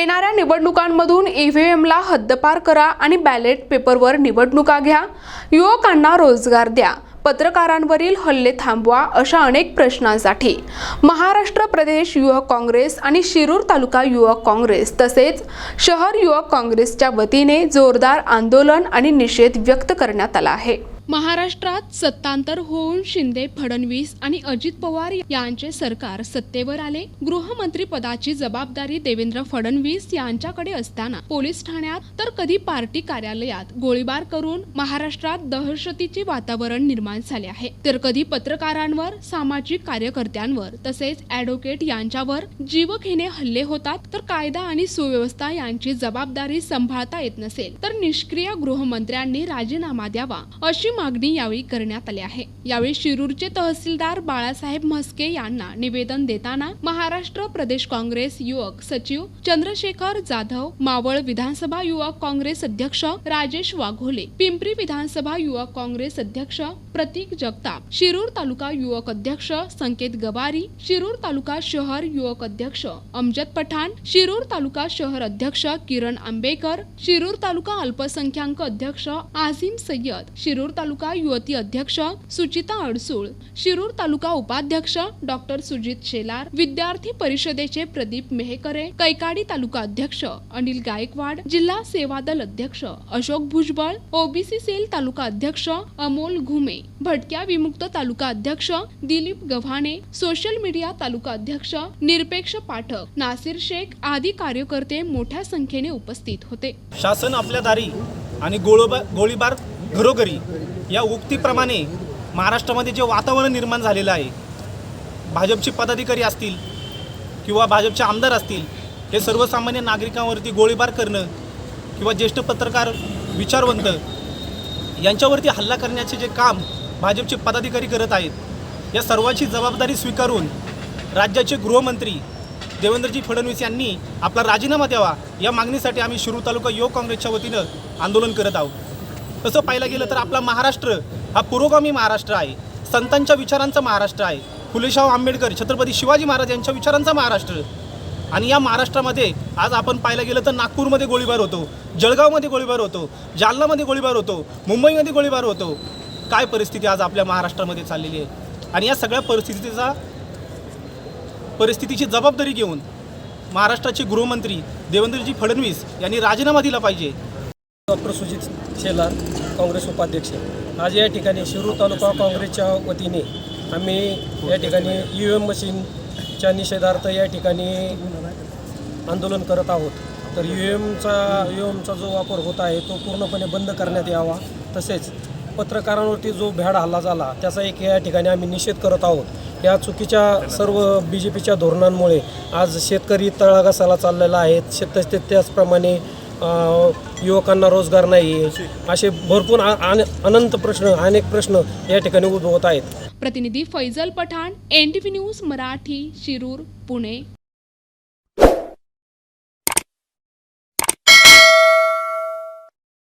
येणाऱ्या निवडणुकांमधून ईव्हीएमला हद्दपार करा आणि बॅलेट पेपरवर निवडणुका घ्या, युवकांना रोजगार द्या, पत्रकारांवरील हल्ले थांबवा अशा अनेक प्रश्नांसाठी महाराष्ट्र प्रदेश युवक काँग्रेस आणि शिरूर तालुका युवक काँग्रेस तसेच शहर युवक काँग्रेसच्या वतीने जोरदार आंदोलन आणि निषेध व्यक्त करण्यात आला आहे। महाराष्ट्रात सत्तांतर होऊन शिंदे, फडणवीस आणि अजित पवार यांचे सरकार सत्तेवर आले। गृहमंत्री पदाची जबाबदारी देवेंद्र फडणवीस यांच्याकडे असताना पोलीस ठाण्यात तर कधी पार्टी कार्यालयात गोळीबार करून महाराष्ट्रात दहशतीचे वातावरण निर्माण झाले आहे, तर कधी पत्रकारांवर, सामाजिक कार्यकर्त्यांवर तसेच ॲडव्होकेट यांच्यावर जीवघेणे हल्ले होतात, तर कायदा आणि सुव्यवस्था यांची जबाबदारी सांभाळता येत नसेल तर निष्क्रिय गृहमंत्र्यांनी राजीनामा द्यावा अशी मागणी यावेळी करण्यात आली आहे। यावेळी शिरूरचे तहसीलदार बाळासाहेब म्हस्के यांना निवेदन देताना महाराष्ट्र प्रदेश काँग्रेस युवक सचिव चंद्रशेखर जाधव, मावळ विधानसभा युवक काँग्रेस अध्यक्ष राजेश वाघोले, पिंपरी विधानसभा युवक काँग्रेस अध्यक्ष प्रतीक जगताप, शिरूर तालुका युवक अध्यक्ष संकेत गवारी, शिरूर तालुका शहर युवक अध्यक्ष अमजद पठाण, शिरूर तालुका शहर अध्यक्ष किरण आंबेकर, शिरूर तालुका अल्पसंख्याक अध्यक्ष आझिम सय्यद, शिरूर तालुका युवती अध्यक्ष सुचिता अडसूळ, शिरूर तालुका उपाध्यक्ष डॉक्टर सुजित शेलार, विद्यार्थी परिषदेचे प्रदीप मेहकरे, कैकाडी तालुका अध्यक्ष अनिल गायकवाड, जिल्हा सेवा दल अध्यक्ष अशोक भुजबळ, ओबीसी सेल तालुका अध्यक्ष अमोल घुमे, भटक्या विमुक्त तालुका अध्यक्ष दिलीप गव्हाणे, सोशल मीडिया तालुका अध्यक्ष निरपेक्ष पाठक, नासिर शेख आदी कार्यकर्ते मोठ्या संख्येने उपस्थित होते। शासन आपल्या दारी आणि गोळीबार घरोघरी या उक्तीप्रमाणे महाराष्ट्रामध्ये जे वातावरण निर्माण झालेलं आहे, भाजपचे पदाधिकारी असतील किंवा भाजपचे आमदार असतील, हे सर्वसामान्य नागरिकांवरती गोळीबार करणं किंवा ज्येष्ठ पत्रकार, विचारवंत यांच्यावरती हल्ला करण्याचे जे काम भाजपचे पदाधिकारी करत आहेत, या सर्वांची जबाबदारी स्वीकारून राज्याचे गृहमंत्री देवेंद्रजी फडणवीस यांनी आपला राजीनामा द्यावा या मागणीसाठी आम्ही शिरूर तालुका युवक काँग्रेसच्या वतीनं आंदोलन करत आहोत। तसं पाहायला गेलं तर आपला महाराष्ट्र हा पुरोगामी महाराष्ट्र आहे, संतांच्या विचारांचा महाराष्ट्र आहे, फुलेशाह आंबेडकर, छत्रपती शिवाजी महाराज यांच्या विचारांचा महाराष्ट्र। आणि या महाराष्ट्रामध्ये आज आपण पाहायला गेलं तर नागपूरमध्ये गोळीबार होतो, जळगावमध्ये गोळीबार होतो, जालनामध्ये गोळीबार होतो, मुंबईमध्ये गोळीबार होतो। काय परिस्थिती आज आपल्या महाराष्ट्रामध्ये चाललेली आहे आणि या सगळ्या परिस्थितीची जबाबदारी घेऊन महाराष्ट्राचे गृहमंत्री देवेंद्रजी फडणवीस यांनी राजीनामा दिला पाहिजे। डॉक्टर सुजित शेलार, काँग्रेस उपाध्यक्ष। आज या ठिकाणी शिरूर तालुका काँग्रेसच्या वतीने आम्ही या ठिकाणी ईव्हीएम मशीनच्या निषेधार्थ या ठिकाणी आंदोलन करत आहोत। तर ईव्हीएमचा जो वापर होत आहे तो पूर्णपणे बंद करण्यात यावा, तसेच पत्रकारांवरती जो भ्याड हल्ला झाला त्याचा एक या ठिकाणी आम्ही निषेध करत आहोत। या चुकीच्या सर्व बीजेपीच्या धोरणांमुळे आज शेतकरी तळागाळाला चाललेला आहे, त्याचप्रमाणे युवकांना रोजगार नाही, असे भरपूर अनंत प्रश्न, अनेक प्रश्न या ठिकाणी उद्भवत आहेत। प्रतिनिधी फैजल पठाण, NTV न्यूज मराठी, शिरूर, पुणे।